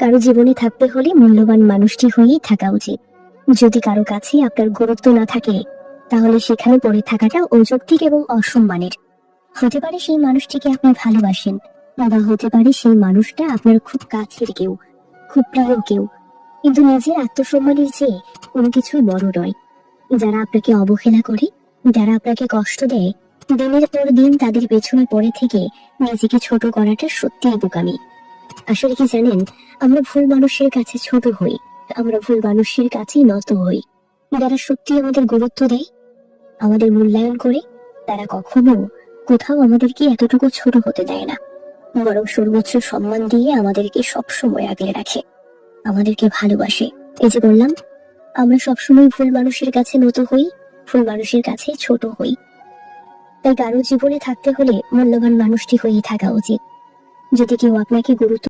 কারো জীবনে থাকতে হলে মূল্যবান মানুষটি হয়েই থাকা উচিত। যদি কারো কাছে আপনার গুরুত্ব না থাকে, তাহলে সেখানে পড়ে থাকাটা অযৌক্তিক এবং অসম্মানের। হতে পারে সেই মানুষটিকে আপনি ভালোবাসেন, বা হতে পারে সেই মানুষটা আপনার খুব কাছের কেউ, খুব প্রিয় কেউ, কিন্তু নিজের আত্মসম্মানের চেয়ে কোনো কিছুই বড় নয়। যারা আপনাকে অবহেলা করে, যারা আপনাকে কষ্ট দেয়, দিনের পর দিন তাদের পেছনে পড়ে থেকে নিজেকে ছোট করাটা সত্যিই বোকামি। আসলে কি জানেন, আমরা ভুল মানুষের কাছে ছোট হই, আমরা ভুল মানুষের কাছেই নত হই। যারা সত্যি আমাদের গুরুত্ব দেয়, আমাদের মূল্যায়ন করে, তারা কখনো কোথাও আমাদেরকে এতটুকু ছোট হতে দেয় না, বরং সর্বোচ্চ সম্মান দিয়ে আমাদেরকে সবসময় আগলে রাখে, আমাদেরকে ভালোবাসে। এই যে বললাম, আমরা সবসময় ভুল মানুষের কাছে নত হই, ভুল মানুষের কাছে ছোট হই। তাই কারো জীবনে থাকতে হলে মূল্যবান মানুষটি হয়েই থাকা উচিত। যদি কেউ আপনাকে গুরুত্ব